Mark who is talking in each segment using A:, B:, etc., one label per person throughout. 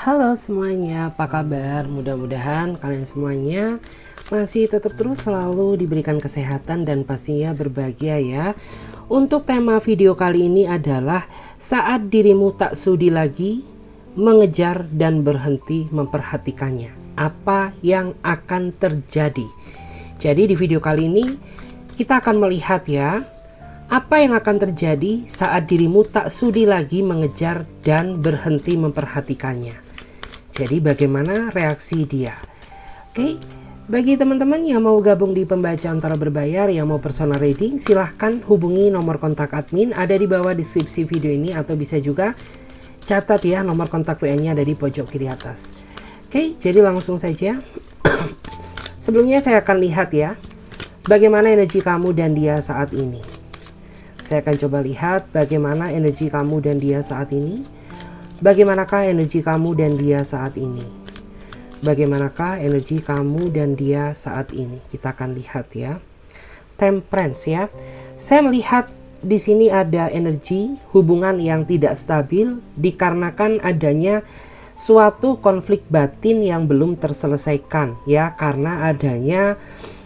A: Halo semuanya, apa kabar? Mudah-mudahan kalian semuanya masih tetap terus selalu diberikan kesehatan dan pastinya berbahagia ya. Untuk tema video kali ini adalah saat dirimu tak sudi lagi mengejar dan berhenti memperhatikannya. Apa yang akan terjadi? Jadi di video kali ini kita akan melihat ya, apa yang akan terjadi saat dirimu tak sudi lagi mengejar dan berhenti memperhatikannya. Jadi bagaimana reaksi dia? Oke, bagi teman-teman yang mau gabung di pembacaan tarot berbayar, yang mau personal reading, silahkan hubungi nomor kontak admin ada di bawah deskripsi video ini, atau bisa juga catat ya, nomor kontak WA-nya ada di pojok kiri atas. Oke, jadi langsung saja. Sebelumnya saya akan lihat ya, bagaimana energi kamu dan dia saat ini. Saya akan coba lihat bagaimana energi kamu dan dia saat ini. Bagaimanakah energi kamu dan dia saat ini? Bagaimanakah energi kamu dan dia saat ini? Kita akan lihat ya. Temperance ya. Saya melihat di sini ada energi hubungan yang tidak stabil dikarenakan adanya suatu konflik batin yang belum terselesaikan ya, karena adanya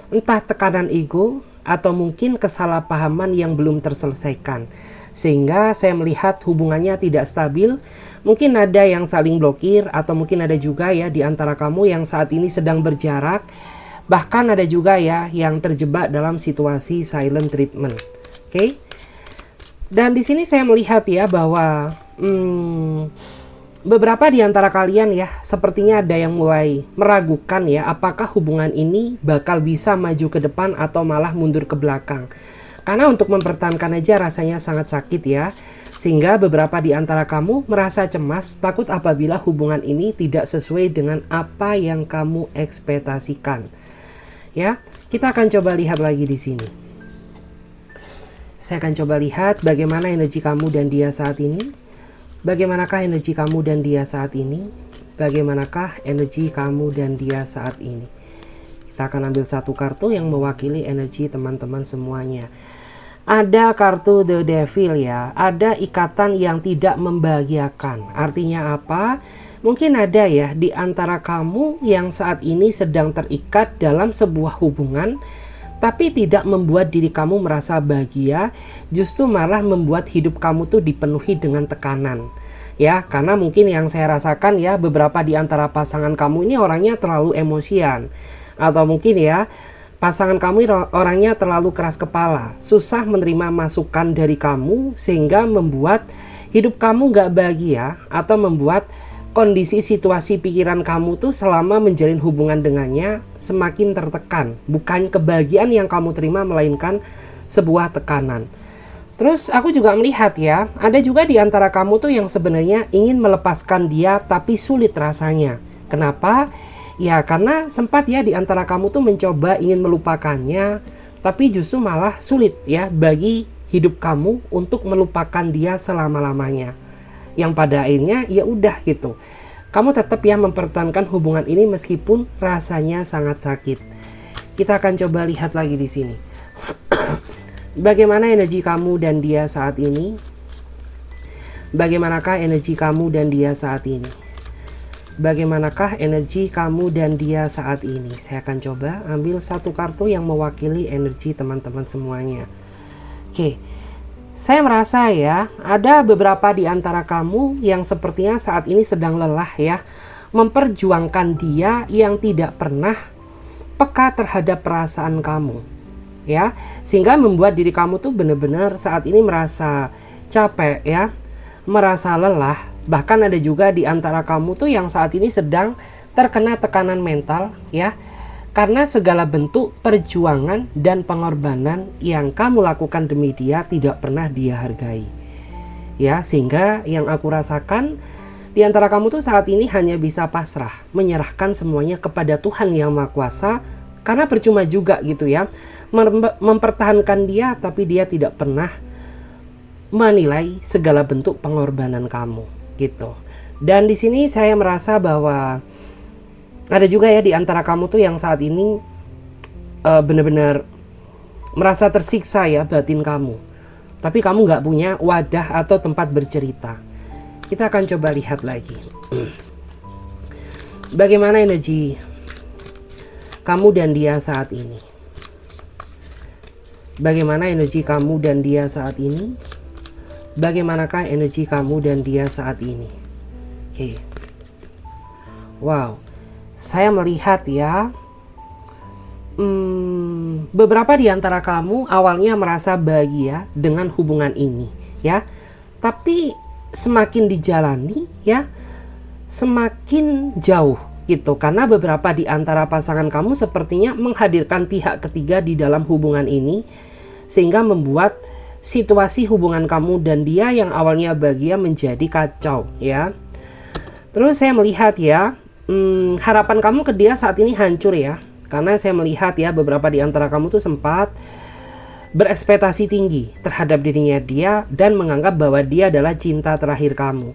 A: entah tekanan ego atau mungkin kesalahpahaman yang belum terselesaikan, sehingga saya melihat hubungannya tidak stabil. Mungkin ada yang saling blokir, atau mungkin ada juga ya di antara kamu yang saat ini sedang berjarak, bahkan ada juga ya yang terjebak dalam situasi silent treatment. Oke. Dan di sini saya melihat ya bahwa beberapa di antara kalian ya sepertinya ada yang mulai meragukan ya, apakah hubungan ini bakal bisa maju ke depan atau malah mundur ke belakang. Karena untuk mempertahankan aja rasanya sangat sakit ya. Sehingga beberapa di antara kamu merasa cemas, takut apabila hubungan ini tidak sesuai dengan apa yang kamu ekspektasikan. Ya, kita akan coba lihat lagi di sini. Saya akan coba lihat bagaimana energi kamu dan dia saat ini. Bagaimanakah energi kamu dan dia saat ini? Bagaimanakah energi kamu dan dia saat ini? Kita akan ambil satu kartu yang mewakili energi teman-teman semuanya. Ada kartu The Devil ya. Ada ikatan yang tidak membahagiakan. Artinya apa? Mungkin ada ya di antara kamu yang saat ini sedang terikat dalam sebuah hubungan, tapi tidak membuat diri kamu merasa bahagia, justru malah membuat hidup kamu tuh dipenuhi dengan tekanan. Ya, karena mungkin yang saya rasakan ya, beberapa di antara pasangan kamu ini orangnya terlalu emosian. Atau mungkin ya, pasangan kamu orangnya terlalu keras kepala, susah menerima masukan dari kamu, sehingga membuat hidup kamu gak bahagia, atau membuat kondisi situasi pikiran kamu tuh selama menjalin hubungan dengannya semakin tertekan. Bukan kebahagiaan yang kamu terima, melainkan sebuah tekanan. Terus aku juga melihat ya, ada juga di antara kamu tuh yang sebenarnya ingin melepaskan dia tapi sulit rasanya. Kenapa? Ya karena sempat ya di antara kamu tuh mencoba ingin melupakannya, tapi justru malah sulit ya bagi hidup kamu untuk melupakan dia selama-lamanya. Yang pada akhirnya ya udah gitu, kamu tetap ya mempertahankan hubungan ini meskipun rasanya sangat sakit. Kita akan coba lihat lagi di sini. Bagaimana energi kamu dan dia saat ini? Bagaimanakah energi kamu dan dia saat ini? Bagaimanakah energi kamu dan dia saat ini? Saya akan coba ambil satu kartu yang mewakili energi teman-teman semuanya. Oke. Saya merasa ya, ada beberapa di antara kamu yang sepertinya saat ini sedang lelah ya, memperjuangkan dia yang tidak pernah peka terhadap perasaan kamu. Ya, sehingga membuat diri kamu tuh benar-benar saat ini merasa capek ya, merasa lelah. Bahkan ada juga di antara kamu tuh yang saat ini sedang terkena tekanan mental ya, karena segala bentuk perjuangan dan pengorbanan yang kamu lakukan demi dia tidak pernah dia hargai. Ya, sehingga yang aku rasakan di antara kamu tuh saat ini hanya bisa pasrah, menyerahkan semuanya kepada Tuhan Yang Maha Kuasa, karena percuma juga gitu ya, mempertahankan dia tapi dia tidak pernah menilai segala bentuk pengorbanan kamu gitu. Dan di sini saya merasa bahwa ada juga ya di antara kamu tuh yang saat ini benar-benar merasa tersiksa ya batin kamu, tapi kamu nggak punya wadah atau tempat bercerita. Kita akan coba lihat lagi. Bagaimana energi kamu dan dia saat ini? Bagaimana energi kamu dan dia saat ini? Bagaimanakah energi kamu dan dia saat ini? Oke. Wow. Saya melihat ya, beberapa di antara kamu awalnya merasa bahagia dengan hubungan ini, ya. Tapi semakin dijalani, ya, semakin jauh gitu, karena beberapa di antara pasangan kamu sepertinya menghadirkan pihak ketiga di dalam hubungan ini, sehingga membuat situasi hubungan kamu dan dia yang awalnya bahagia menjadi kacau, ya. Terus saya melihat ya, harapan kamu ke dia saat ini hancur ya, karena saya melihat ya, beberapa di antara kamu tuh sempat berekspektasi tinggi terhadap dirinya dia dan menganggap bahwa dia adalah cinta terakhir kamu.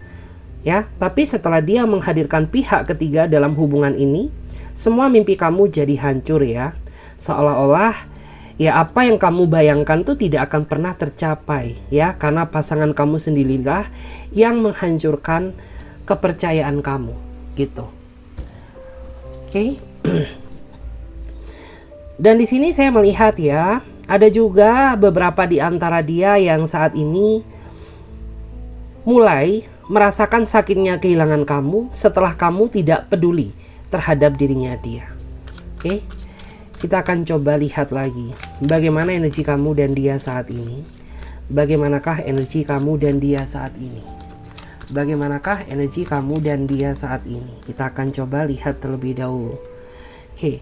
A: Ya, tapi setelah dia menghadirkan pihak ketiga dalam hubungan ini, semua mimpi kamu jadi hancur ya. Seolah-olah ya apa yang kamu bayangkan tuh tidak akan pernah tercapai ya, karena pasangan kamu sendirilah yang menghancurkan kepercayaan kamu gitu. Oke. Dan di sini saya melihat ya, ada juga beberapa di antara dia yang saat ini mulai merasakan sakitnya kehilangan kamu setelah kamu tidak peduli terhadap dirinya dia. Oke, kita akan coba lihat lagi bagaimana energi kamu dan dia saat ini. Bagaimanakah energi kamu dan dia saat ini? Bagaimanakah energi kamu dan dia saat ini? Kita akan coba lihat terlebih dahulu. Oke.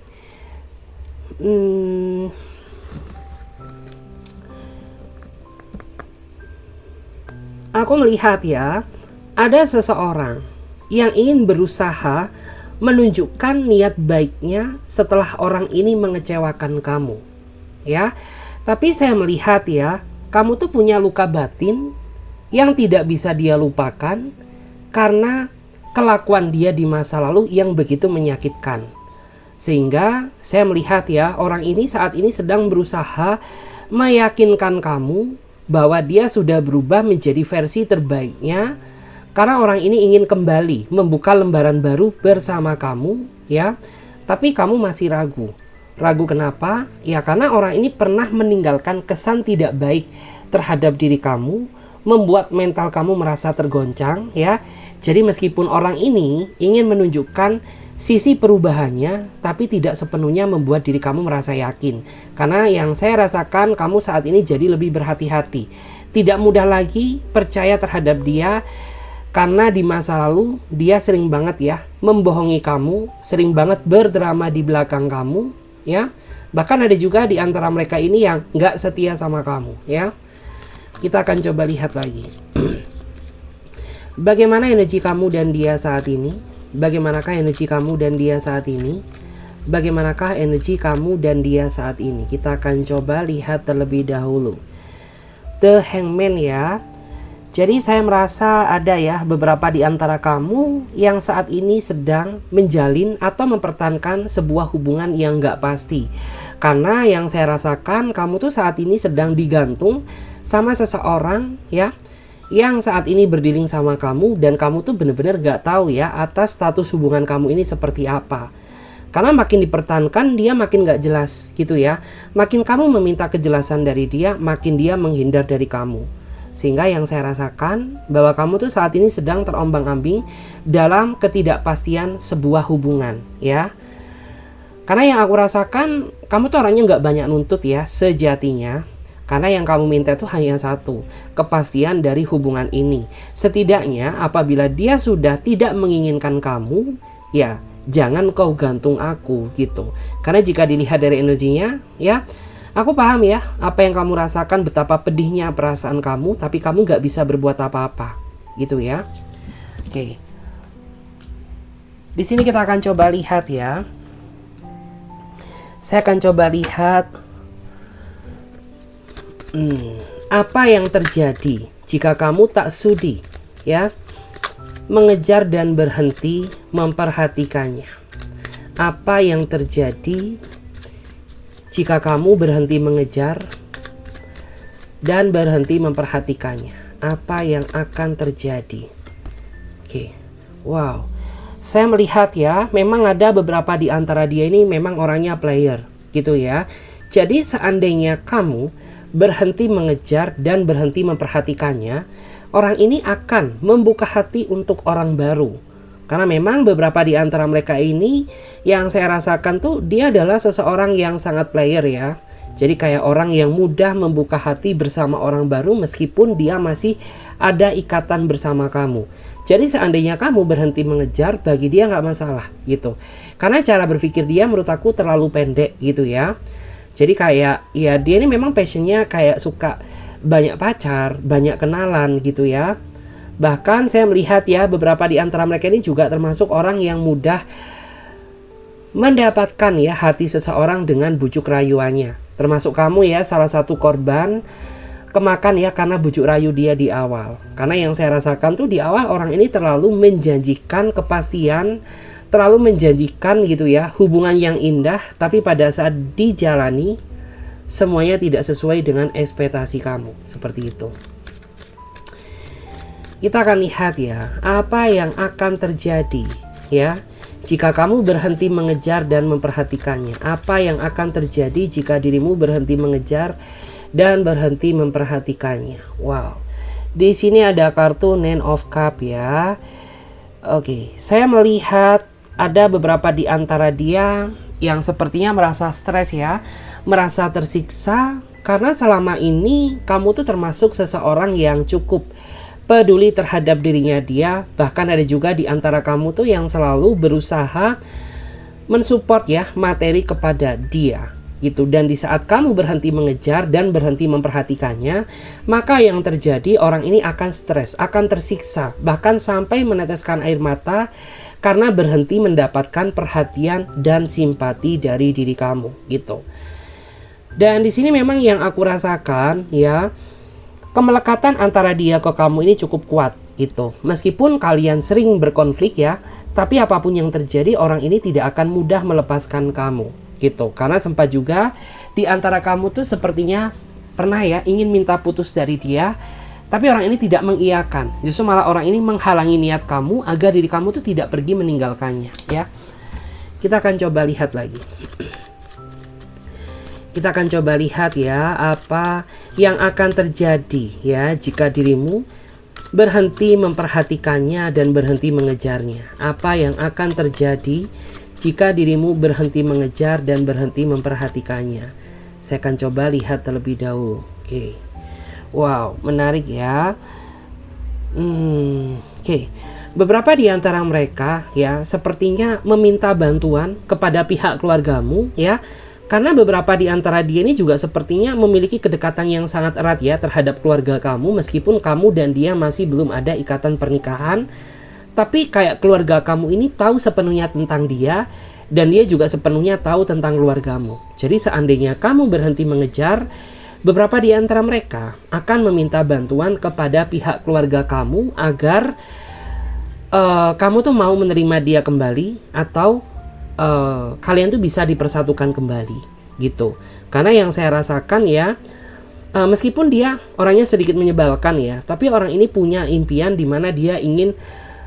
A: Aku melihat ya, ada seseorang yang ingin berusaha menunjukkan niat baiknya setelah orang ini mengecewakan kamu, ya. Tapi saya melihat ya, kamu tuh punya luka batin yang tidak bisa dia lupakan karena kelakuan dia di masa lalu yang begitu menyakitkan. Sehingga saya melihat ya, orang ini saat ini sedang berusaha meyakinkan kamu bahwa dia sudah berubah menjadi versi terbaiknya, karena orang ini ingin kembali membuka lembaran baru bersama kamu ya. Tapi kamu masih ragu. Ragu kenapa? Ya karena orang ini pernah meninggalkan kesan tidak baik terhadap diri kamu, membuat mental kamu merasa tergoncang ya. Jadi meskipun orang ini ingin menunjukkan sisi perubahannya, tapi tidak sepenuhnya membuat diri kamu merasa yakin. Karena yang saya rasakan, kamu saat ini jadi lebih berhati-hati, tidak mudah lagi percaya terhadap dia, karena di masa lalu dia sering banget ya membohongi kamu, sering banget berdrama di belakang kamu ya. Bahkan ada juga di antara mereka ini yang nggak setia sama kamu ya. Kita akan coba lihat lagi bagaimana energi kamu dan dia saat ini. Bagaimanakah energi kamu dan dia saat ini? Bagaimanakah energi kamu dan dia saat ini? Kita akan coba lihat terlebih dahulu. The Hangman ya. Jadi saya merasa ada ya beberapa di antara kamu yang saat ini sedang menjalin atau mempertahankan sebuah hubungan yang gak pasti. Karena yang saya rasakan, kamu tuh saat ini sedang digantung sama seseorang ya, yang saat ini berdilin sama kamu, dan kamu tuh bener-bener gak tahu ya atas status hubungan kamu ini seperti apa. Karena makin dipertahankan dia makin gak jelas gitu ya. Makin kamu meminta kejelasan dari dia, makin dia menghindar dari kamu. Sehingga yang saya rasakan bahwa kamu tuh saat ini sedang terombang-ambing dalam ketidakpastian sebuah hubungan ya. Karena yang aku rasakan, kamu tuh orangnya gak banyak nuntut ya sejatinya. Karena yang kamu minta itu hanya satu, kepastian dari hubungan ini. Setidaknya apabila dia sudah tidak menginginkan kamu, ya jangan kau gantung aku gitu. Karena jika dilihat dari energinya, ya aku paham ya apa yang kamu rasakan, betapa pedihnya perasaan kamu, tapi kamu gak bisa berbuat apa-apa gitu ya. Oke. Di sini kita akan coba lihat ya. Saya akan coba lihat apa yang terjadi jika kamu tak sudi ya mengejar dan berhenti memperhatikannya. Apa yang terjadi jika kamu berhenti mengejar dan berhenti memperhatikannya? Apa yang akan terjadi? Oke. Wow. saya melihat ya, memang ada beberapa di antara dia ini memang orangnya player gitu ya. Jadi seandainya kamu berhenti mengejar dan berhenti memperhatikannya, orang ini akan membuka hati untuk orang baru. Karena memang beberapa di antara mereka ini yang saya rasakan tuh dia adalah seseorang yang sangat player ya. Jadi kayak orang yang mudah membuka hati bersama orang baru meskipun dia masih ada ikatan bersama kamu. Jadi seandainya kamu berhenti mengejar, bagi dia nggak masalah gitu. Karena cara berpikir dia menurut aku terlalu pendek gitu ya. Jadi kayak ya dia ini memang passionnya kayak suka banyak pacar, banyak kenalan gitu ya. Bahkan saya melihat ya beberapa di antara mereka ini juga termasuk orang yang mudah mendapatkan ya hati seseorang dengan bujuk rayuannya. Termasuk kamu ya, salah satu korban kemakan ya karena bujuk rayu dia di awal. Karena yang saya rasakan tuh di awal orang ini terlalu menjanjikan kepastian, terlalu menjanjikan gitu ya hubungan yang indah, tapi pada saat dijalani semuanya tidak sesuai dengan ekspektasi kamu. Seperti itu. Kita akan lihat ya apa yang akan terjadi ya jika kamu berhenti mengejar dan memperhatikannya. Apa yang akan terjadi jika dirimu berhenti mengejar dan berhenti memperhatikannya. Wow. Di sini ada kartu Nine of Cup ya. Oke, saya melihat ada beberapa di antara dia yang sepertinya merasa stres ya, merasa tersiksa karena selama ini kamu tuh termasuk seseorang yang cukup peduli terhadap dirinya dia. Bahkan ada juga di antara kamu tuh yang selalu berusaha mensupport ya materi kepada dia gitu. Dan di saat kamu berhenti mengejar dan berhenti memperhatikannya, maka yang terjadi orang ini akan stres, akan tersiksa, bahkan sampai meneteskan air mata karena berhenti mendapatkan perhatian dan simpati dari diri kamu gitu. Dan di sini memang yang aku rasakan ya, kemelekatan antara dia ke kamu ini cukup kuat gitu. Meskipun kalian sering berkonflik ya, tapi apapun yang terjadi orang ini tidak akan mudah melepaskan kamu gitu. Karena sempat juga di antara kamu tuh sepertinya pernah ya ingin minta putus dari dia, tapi orang ini tidak mengiyakan. Justru malah orang ini menghalangi niat kamu agar diri kamu tuh tidak pergi meninggalkannya ya. Kita akan coba lihat lagi. Kita akan coba lihat ya apa yang akan terjadi ya jika dirimu berhenti memperhatikannya dan berhenti mengejarnya. Apa yang akan terjadi jika dirimu berhenti mengejar dan berhenti memperhatikannya. Saya akan coba lihat terlebih dahulu. Oke. Wow, menarik ya. Oke. Beberapa di antara mereka ya sepertinya meminta bantuan kepada pihak keluargamu ya. Karena beberapa di antara dia ini juga sepertinya memiliki kedekatan yang sangat erat ya terhadap keluarga kamu, meskipun kamu dan dia masih belum ada ikatan pernikahan. Tapi kayak keluarga kamu ini tahu sepenuhnya tentang dia, dan dia juga sepenuhnya tahu tentang keluargamu. Jadi seandainya kamu berhenti mengejar, beberapa di antara mereka akan meminta bantuan kepada pihak keluarga kamu agar kamu tuh mau menerima dia kembali, atau kalian tuh bisa dipersatukan kembali gitu. Karena yang saya rasakan ya, meskipun dia orangnya sedikit menyebalkan ya, tapi orang ini punya impian di mana dia ingin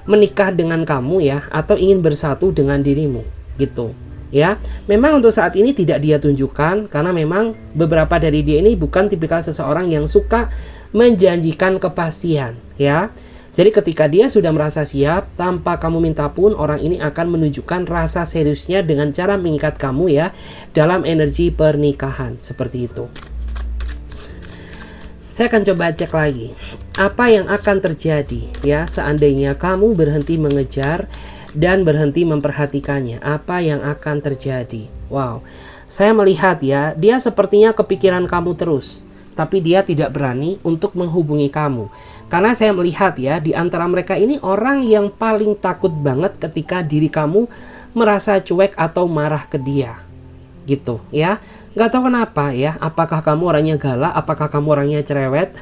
A: menikah dengan kamu ya, atau ingin bersatu dengan dirimu gitu ya. Memang untuk saat ini tidak dia tunjukkan karena memang beberapa dari dia ini bukan tipikal seseorang yang suka menjanjikan kepastian ya. Jadi ketika dia sudah merasa siap, tanpa kamu minta pun orang ini akan menunjukkan rasa seriusnya dengan cara mengikat kamu ya dalam energi pernikahan, seperti itu. Saya akan coba cek lagi apa yang akan terjadi ya seandainya kamu berhenti mengejar dan berhenti memperhatikannya. Apa yang akan terjadi? Wow, saya melihat ya, dia sepertinya kepikiran kamu terus, tapi dia tidak berani untuk menghubungi kamu. Karena saya melihat ya, di antara mereka ini orang yang paling takut banget ketika diri kamu merasa cuek atau marah ke dia gitu ya. Gak tahu kenapa ya, apakah kamu orangnya galak, apakah kamu orangnya cerewet,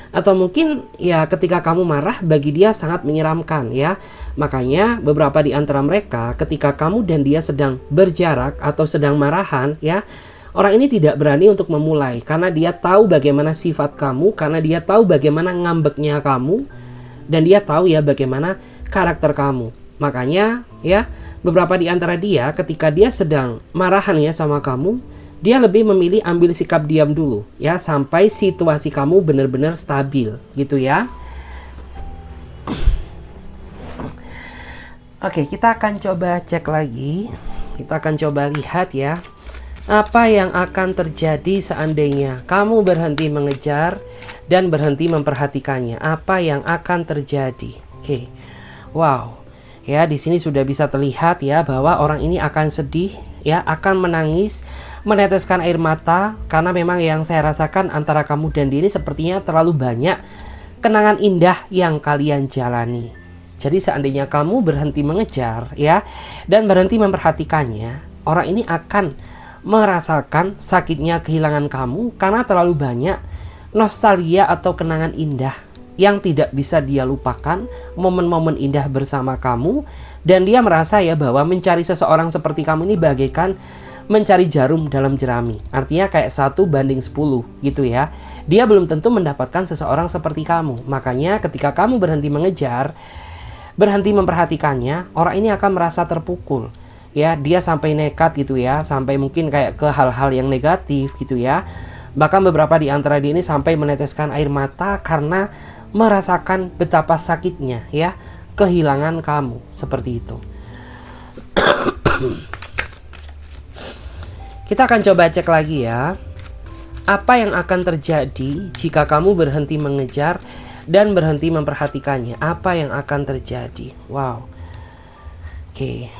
A: atau mungkin ya ketika kamu marah bagi dia sangat menyeramkan ya. Makanya beberapa di antara mereka ketika kamu dan dia sedang berjarak atau sedang marahan ya, orang ini tidak berani untuk memulai karena dia tahu bagaimana sifat kamu, karena dia tahu bagaimana ngambeknya kamu, dan dia tahu ya bagaimana karakter kamu. Makanya ya, beberapa di antara dia ketika dia sedang marahan ya sama kamu, dia lebih memilih ambil sikap diam dulu ya, sampai situasi kamu benar-benar stabil gitu ya. Oke, kita akan coba cek lagi. Kita akan coba lihat ya, apa yang akan terjadi seandainya kamu berhenti mengejar dan berhenti memperhatikannya. Apa yang akan terjadi? Oke. Wow. Ya, di sini sudah bisa terlihat ya bahwa orang ini akan sedih ya, akan menangis, meneteskan air mata, karena memang yang saya rasakan antara kamu dan dia ini sepertinya terlalu banyak kenangan indah yang kalian jalani. Jadi seandainya kamu berhenti mengejar ya dan berhenti memperhatikannya, orang ini akan merasakan sakitnya kehilangan kamu karena terlalu banyak nostalgia atau kenangan indah yang tidak bisa dia lupakan, momen-momen indah bersama kamu. Dan dia merasa ya bahwa mencari seseorang seperti kamu ini bagaikan mencari jarum dalam jerami. Artinya kayak 1:10 gitu ya. Dia belum tentu mendapatkan seseorang seperti kamu. Makanya ketika kamu berhenti mengejar, berhenti memperhatikannya, orang ini akan merasa terpukul ya. Dia sampai nekat gitu ya, sampai mungkin kayak ke hal-hal yang negatif gitu ya. Bahkan beberapa di antara dia ini sampai meneteskan air mata karena merasakan betapa sakitnya ya kehilangan kamu, seperti itu. Kita akan coba cek lagi ya, apa yang akan terjadi jika kamu berhenti mengejar dan berhenti memperhatikannya. Apa yang akan terjadi? Wow. Oke.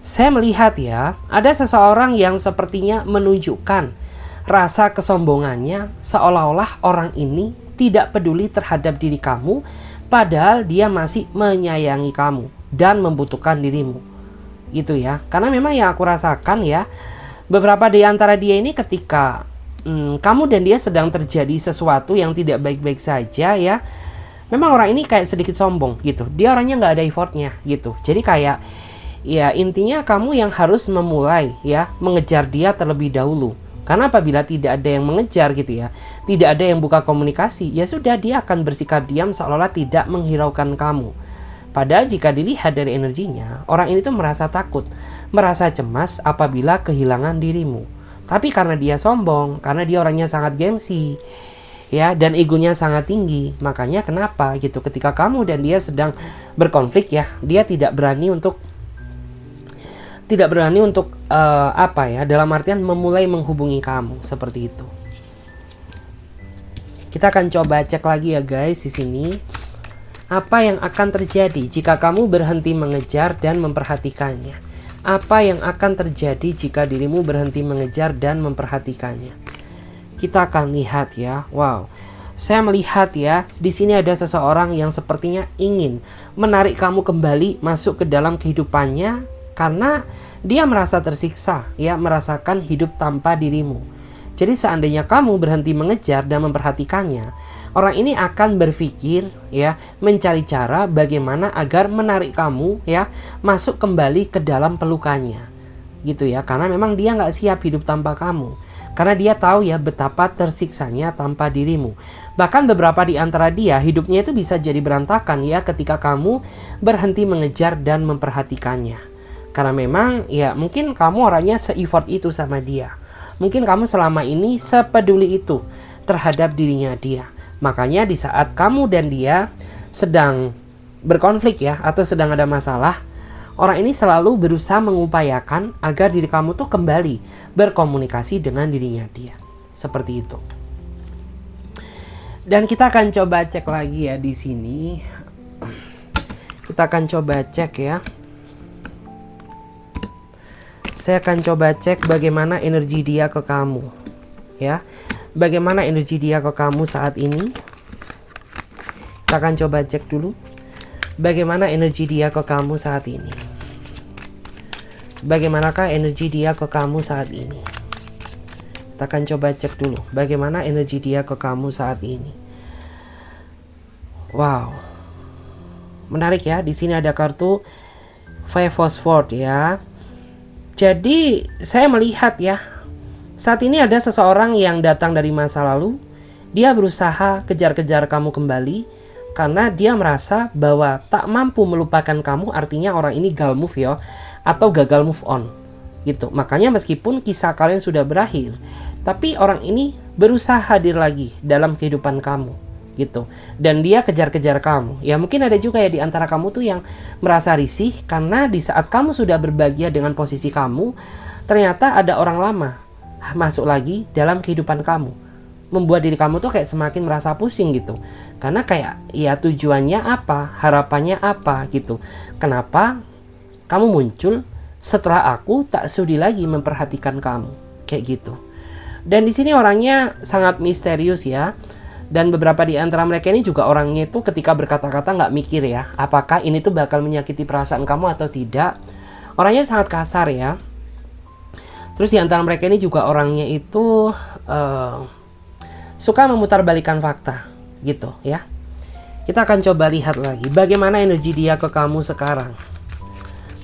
A: Saya melihat ya, ada seseorang yang sepertinya menunjukkan rasa kesombongannya, seolah-olah orang ini tidak peduli terhadap diri kamu, padahal dia masih menyayangi kamu dan membutuhkan dirimu. Gitu ya. Karena memang yang aku rasakan ya, beberapa di antara dia ini ketika kamu dan dia sedang terjadi sesuatu yang tidak baik-baik saja ya, memang orang ini kayak sedikit sombong gitu. Dia orangnya nggak ada effortnya gitu. Jadi kayak ya intinya kamu yang harus memulai ya mengejar dia terlebih dahulu. Karena apabila tidak ada yang mengejar gitu ya, tidak ada yang buka komunikasi, ya sudah, dia akan bersikap diam seolah-olah tidak menghiraukan kamu. Padahal jika dilihat dari energinya, orang ini tuh merasa takut, merasa cemas apabila kehilangan dirimu. Tapi karena dia sombong, karena dia orangnya sangat gengsi ya, dan egonya sangat tinggi, makanya kenapa gitu ketika kamu dan dia sedang berkonflik ya, dia tidak berani untuk apa ya, dalam artian memulai menghubungi kamu, seperti itu. Kita akan coba cek lagi ya guys di sini. Apa yang akan terjadi jika kamu berhenti mengejar dan memperhatikannya? Apa yang akan terjadi jika dirimu berhenti mengejar dan memperhatikannya? Kita akan lihat ya. Wow. Saya melihat ya, di sini ada seseorang yang sepertinya ingin menarik kamu kembali masuk ke dalam kehidupannya karena dia merasa tersiksa ya, merasakan hidup tanpa dirimu. Jadi seandainya kamu berhenti mengejar dan memperhatikannya, orang ini akan berpikir ya, mencari cara bagaimana agar menarik kamu ya masuk kembali ke dalam pelukannya gitu ya, karena memang dia nggak siap hidup tanpa kamu, karena dia tahu ya betapa tersiksanya tanpa dirimu. Bahkan beberapa di antara dia hidupnya itu bisa jadi berantakan ya ketika kamu berhenti mengejar dan memperhatikannya, karena memang ya mungkin kamu orangnya se-effort itu sama dia, mungkin kamu selama ini sepeduli itu terhadap dirinya dia. Makanya di saat kamu dan dia sedang berkonflik ya, atau sedang ada masalah, orang ini selalu berusaha mengupayakan agar diri kamu tuh kembali berkomunikasi dengan dirinya dia. Seperti itu. Dan kita akan coba cek lagi ya di sini. Kita akan coba cek ya. Saya akan coba cek bagaimana energi dia ke kamu ya. Bagaimana energi dia ke kamu saat ini? Kita akan coba cek dulu. Bagaimana energi dia ke kamu saat ini? Bagaimanakah energi dia ke kamu saat ini? Kita akan coba cek dulu. Bagaimana energi dia ke kamu saat ini? Wow. Menarik ya. Di sini ada kartu Five of Swords ya. Jadi saya melihat ya, saat ini ada seseorang yang datang dari masa lalu. Dia berusaha kejar-kejar kamu kembali, Karena dia merasa bahwa tak mampu melupakan kamu, artinya orang ini gal move ya, atau gagal move on gitu. Makanya meskipun kisah kalian sudah berakhir, tapi orang ini berusaha hadir lagi dalam kehidupan kamu gitu. Dan dia kejar-kejar kamu. Ya mungkin ada juga ya di antara kamu tuh yang merasa risih karena di saat kamu sudah berbahagia dengan posisi kamu, ternyata ada orang lama masuk lagi dalam kehidupan kamu, membuat diri kamu tuh kayak semakin merasa pusing gitu. Karena kayak ya tujuannya apa, harapannya apa gitu. Kenapa kamu muncul setelah aku tak sudi lagi memperhatikan kamu, kayak gitu. Dan di sini orangnya sangat misterius ya. Dan beberapa di antara mereka ini juga orangnya itu ketika berkata-kata nggak mikir ya, apakah ini tuh bakal menyakiti perasaan kamu atau tidak. Orangnya sangat kasar ya. Terus di antara mereka ini juga orangnya itu suka memutarbalikkan fakta gitu ya. Kita akan coba lihat lagi bagaimana energi dia ke kamu sekarang.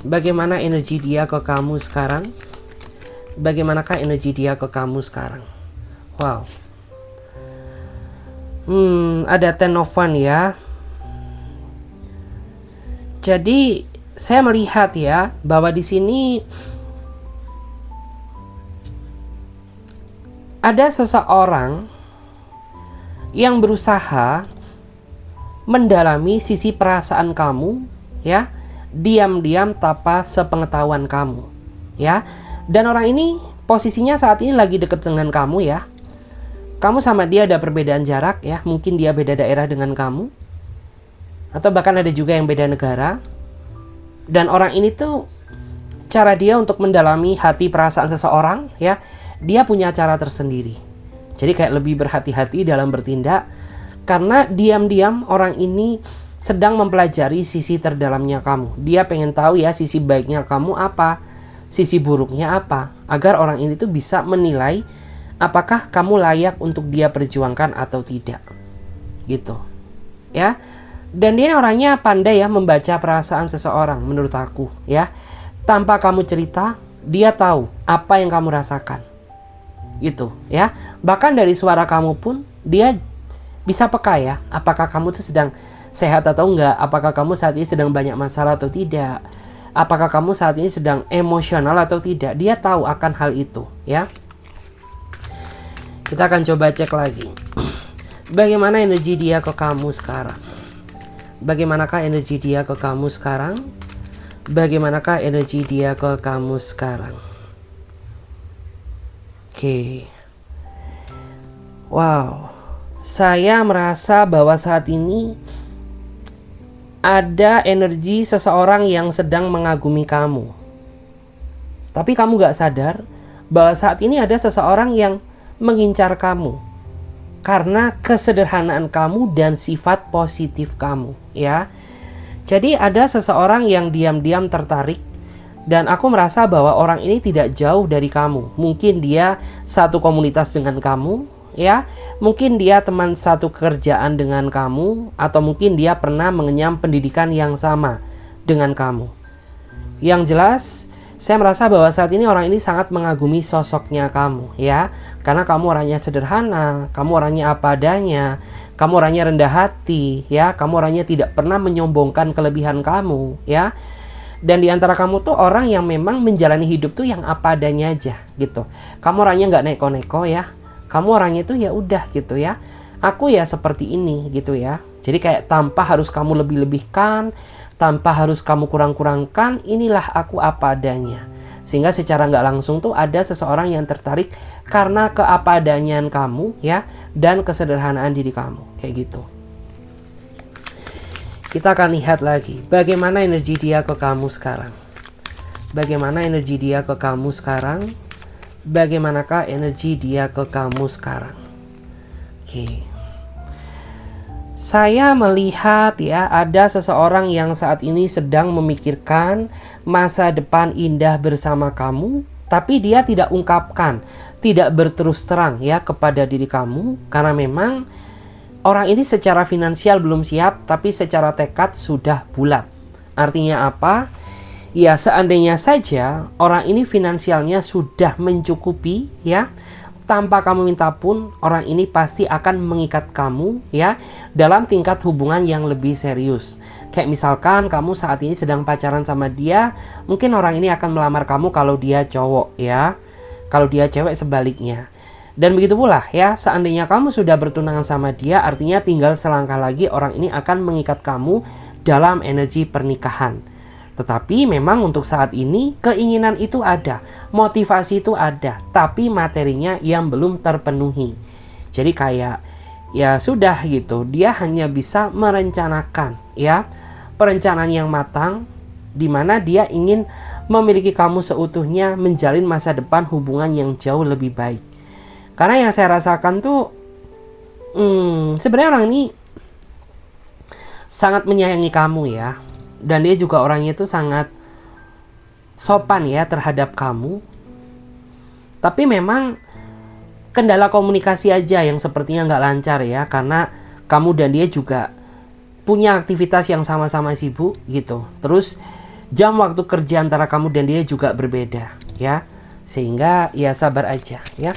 A: Bagaimana energi dia ke kamu sekarang? Bagaimanakah energi dia ke kamu sekarang? Wow. Ada Ten of Wands ya. Jadi saya melihat ya bahwa di sini ada seseorang yang berusaha mendalami sisi perasaan kamu ya, diam-diam tanpa sepengetahuan kamu ya. Dan orang ini posisinya saat ini lagi deket dengan kamu ya. Kamu sama dia ada perbedaan jarak ya, mungkin dia beda daerah dengan kamu, atau bahkan ada juga yang beda negara. Dan orang ini tuh cara dia untuk mendalami hati perasaan seseorang ya, dia punya cara tersendiri. Jadi kayak lebih berhati-hati dalam bertindak, karena diam-diam orang ini sedang mempelajari sisi terdalamnya kamu. Dia pengen tahu ya sisi baiknya kamu apa, sisi buruknya apa, agar orang ini tuh bisa menilai apakah kamu layak untuk dia perjuangkan atau tidak. Gitu. Ya. Dan dia orangnya pandai ya membaca perasaan seseorang menurut aku ya. Tanpa kamu cerita, dia tahu apa yang kamu rasakan. Gitu ya. Bahkan dari suara kamu pun dia bisa peka ya, apakah kamu tuh sedang sehat atau enggak, apakah kamu saat ini sedang banyak masalah atau tidak, apakah kamu saat ini sedang emosional atau tidak. Dia tahu akan hal itu ya. Kita akan coba cek lagi bagaimana energi dia ke kamu sekarang. Bagaimanakah energi dia ke kamu sekarang? Bagaimanakah energi dia ke kamu sekarang? Oke. Wow. Saya merasa bahwa saat ini ada energi seseorang yang sedang mengagumi kamu. Tapi kamu gak sadar bahwa saat ini ada seseorang yang mengincar kamu karena kesederhanaan kamu dan sifat positif kamu ya. Jadi ada seseorang yang diam-diam tertarik. Dan aku merasa bahwa orang ini tidak jauh dari kamu. Mungkin dia satu komunitas dengan kamu ya. Mungkin dia teman satu kerjaan dengan kamu, atau mungkin dia pernah mengenyam pendidikan yang sama dengan kamu. Yang jelas saya merasa bahwa saat ini orang ini sangat mengagumi sosoknya kamu ya. Karena kamu orangnya sederhana, kamu orangnya apa adanya, kamu orangnya rendah hati ya, kamu orangnya tidak pernah menyombongkan kelebihan kamu ya. Dan di antara kamu tuh orang yang memang menjalani hidup tuh yang apa adanya aja gitu. Kamu orangnya nggak neko-neko ya. Kamu orangnya tuh ya udah gitu ya. Aku ya seperti ini gitu ya. Jadi kayak tanpa harus kamu lebih-lebihkan, tanpa harus kamu kurang-kurangkan, inilah aku apa adanya. Sehingga secara nggak langsung tuh ada seseorang yang tertarik karena keapa adanyaan kamu ya, dan kesederhanaan diri kamu kayak gitu. Kita akan lihat lagi bagaimana energi dia ke kamu sekarang. Bagaimana energi dia ke kamu sekarang? Bagaimanakah energi dia ke kamu sekarang? Oke. Saya melihat ya ada seseorang yang saat ini sedang memikirkan masa depan indah bersama kamu, tapi dia tidak ungkapkan, tidak berterus terang ya kepada diri kamu, karena memang orang ini secara finansial belum siap, tapi secara tekad sudah bulat. Artinya apa? Ya seandainya saja orang ini finansialnya sudah mencukupi ya, tanpa kamu minta pun orang ini pasti akan mengikat kamu ya dalam tingkat hubungan yang lebih serius. Kayak misalkan kamu saat ini sedang pacaran sama dia, mungkin orang ini akan melamar kamu kalau dia cowok ya. Kalau dia cewek sebaliknya. Dan begitu pula ya, seandainya kamu sudah bertunangan sama dia, artinya tinggal selangkah lagi orang ini akan mengikat kamu dalam energi pernikahan. Tetapi memang untuk saat ini keinginan itu ada, motivasi itu ada, tapi materinya yang belum terpenuhi. Jadi kayak ya sudah gitu, dia hanya bisa merencanakan ya, perencanaan yang matang di mana dia ingin memiliki kamu seutuhnya, menjalin masa depan hubungan yang jauh lebih baik. Karena yang saya rasakan tuh sebenarnya orang ini sangat menyayangi kamu ya, dan dia juga orangnya itu sangat sopan ya terhadap kamu. Tapi memang kendala komunikasi aja yang sepertinya nggak lancar ya, karena kamu dan dia juga punya aktivitas yang sama-sama sibuk gitu. Terus jam waktu kerja antara kamu dan dia juga berbeda ya, sehingga ya sabar aja ya.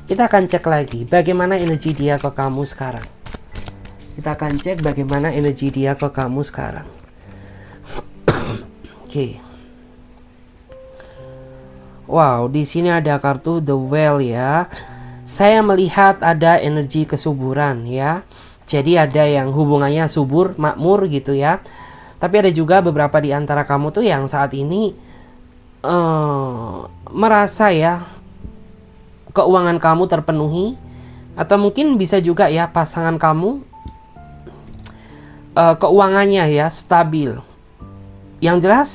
A: Kita akan cek lagi bagaimana energi dia ke kamu sekarang. Kita akan cek bagaimana energi dia ke kamu sekarang. Oke. Wow, di sini ada kartu The Well ya. Saya melihat ada energi kesuburan ya. Jadi ada yang hubungannya subur, makmur gitu ya. Tapi ada juga beberapa di antara kamu tuh yang saat ini merasa ya keuangan kamu terpenuhi, atau mungkin bisa juga ya pasangan kamu keuangannya ya stabil. Yang jelas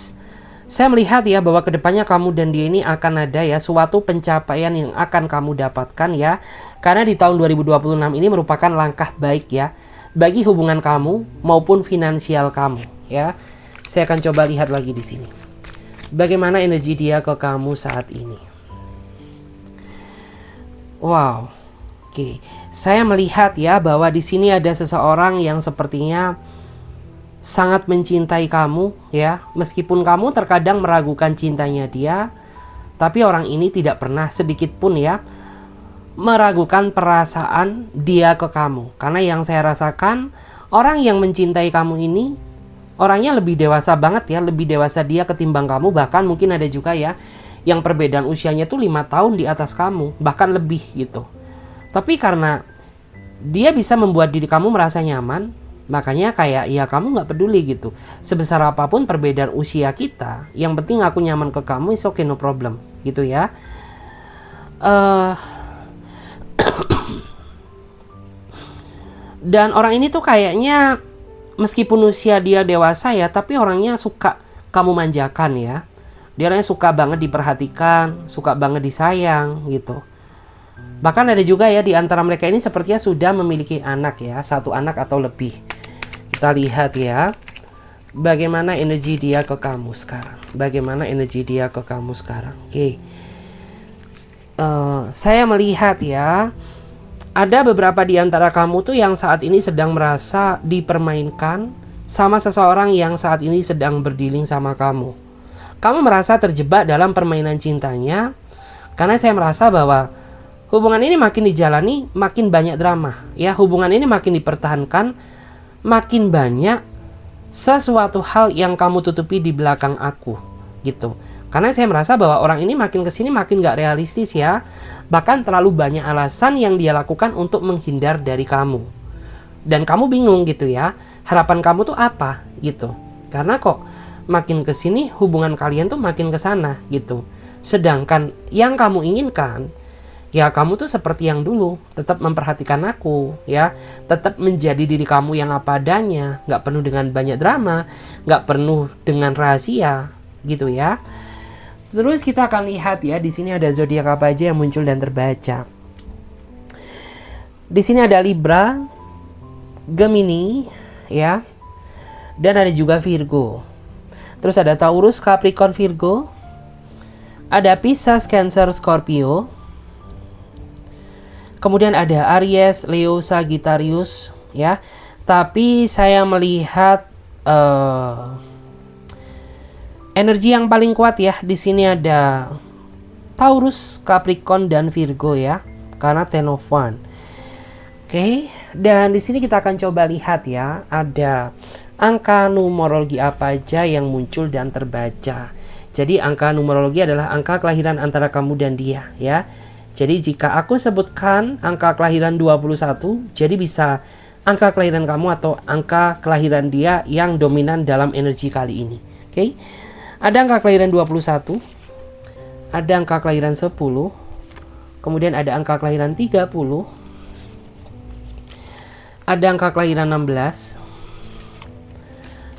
A: saya melihat ya bahwa kedepannya kamu dan dia ini akan ada ya suatu pencapaian yang akan kamu dapatkan ya, karena di tahun 2026 ini merupakan langkah baik ya bagi hubungan kamu maupun finansial kamu ya. Saya akan coba lihat lagi di sini bagaimana energi dia ke kamu saat ini. Wow, oke. Saya melihat ya bahwa di sini ada seseorang yang sepertinya sangat mencintai kamu ya. Meskipun kamu terkadang meragukan cintanya dia, tapi orang ini tidak pernah sedikit pun ya meragukan perasaan dia ke kamu. Karena yang saya rasakan, orang yang mencintai kamu ini orangnya lebih dewasa banget ya, lebih dewasa dia ketimbang kamu. Bahkan mungkin ada juga ya yang perbedaan usianya tuh 5 tahun di atas kamu, bahkan lebih gitu. Tapi karena dia bisa membuat diri kamu merasa nyaman, makanya kayak ya kamu nggak peduli gitu. Sebesar apapun perbedaan usia kita, yang penting aku nyaman ke kamu, is okay, no problem gitu ya. Dan orang ini tuh kayaknya meskipun usia dia dewasa ya, tapi orangnya suka kamu manjakan ya. Dia orangnya suka banget diperhatikan, suka banget disayang gitu. Bahkan ada juga ya di antara mereka ini sepertinya sudah memiliki anak ya, 1 anak atau lebih. Kita lihat ya bagaimana energi dia ke kamu sekarang. Bagaimana energi dia ke kamu sekarang. Oke. Saya melihat ya ada beberapa di antara kamu tuh yang saat ini sedang merasa dipermainkan sama seseorang yang saat ini sedang berdealing sama kamu. Kamu merasa terjebak dalam permainan cintanya, karena saya merasa bahwa hubungan ini makin dijalani makin banyak drama ya, hubungan ini makin dipertahankan makin banyak sesuatu hal yang kamu tutupi di belakang aku gitu. Karena saya merasa bahwa orang ini makin kesini makin gak realistis ya, bahkan terlalu banyak alasan yang dia lakukan untuk menghindar dari kamu. Dan kamu bingung gitu ya, harapan kamu tuh apa gitu. Karena kok makin kesini hubungan kalian tuh makin kesana gitu. Sedangkan yang kamu inginkan ya kamu tuh seperti yang dulu, tetap memperhatikan aku ya, tetap menjadi diri kamu yang apa adanya, nggak penuh dengan banyak drama, nggak penuh dengan rahasia gitu ya. Terus kita akan lihat ya di sini ada zodiak apa aja yang muncul dan terbaca. Di sini ada Libra, Gemini ya, dan ada juga Virgo. Terus ada Taurus, Capricorn, Virgo. Ada Pisces, Cancer, Scorpio. Kemudian ada Aries, Leo, Sagittarius ya. Tapi saya melihat energi yang paling kuat ya di sini ada Taurus, Capricorn dan Virgo ya. karena Ten of Wands. Oke, dan di sini kita akan coba lihat ya, ada angka numerologi apa aja yang muncul dan terbaca. Jadi angka numerologi adalah angka kelahiran antara kamu dan dia ya. Jadi jika aku sebutkan angka kelahiran 21, jadi bisa angka kelahiran kamu atau angka kelahiran dia yang dominan dalam energi kali ini. Oke. Ada angka kelahiran 21, ada angka kelahiran 10, kemudian ada angka kelahiran 30, ada angka kelahiran 16,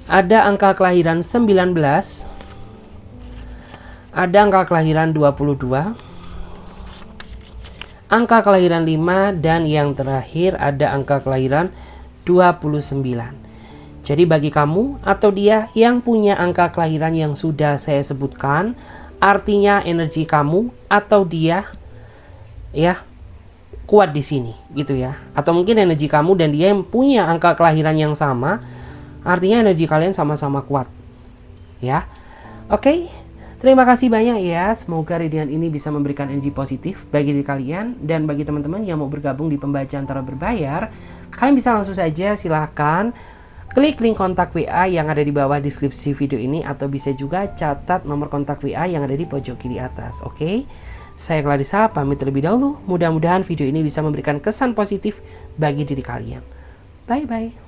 A: ada angka kelahiran 19, ada angka kelahiran 22, angka kelahiran 5, dan yang terakhir ada angka kelahiran 29. Jadi bagi kamu atau dia yang punya angka kelahiran yang sudah saya sebutkan, artinya energi kamu atau dia ya kuat di sini gitu ya. Atau mungkin energi kamu dan dia yang punya angka kelahiran yang sama, artinya energi kalian sama-sama kuat. Ya. Oke. Terima kasih banyak ya, semoga readingan ini bisa memberikan energi positif bagi diri kalian. Dan bagi teman-teman yang mau bergabung di pembacaan tarot berbayar, kalian bisa langsung saja silahkan klik link kontak WA yang ada di bawah deskripsi video ini, atau bisa juga catat nomor kontak WA yang ada di pojok kiri atas. Oke, saya Clarissa pamit terlebih dahulu. Mudah-mudahan video ini bisa memberikan kesan positif bagi diri kalian. Bye-bye.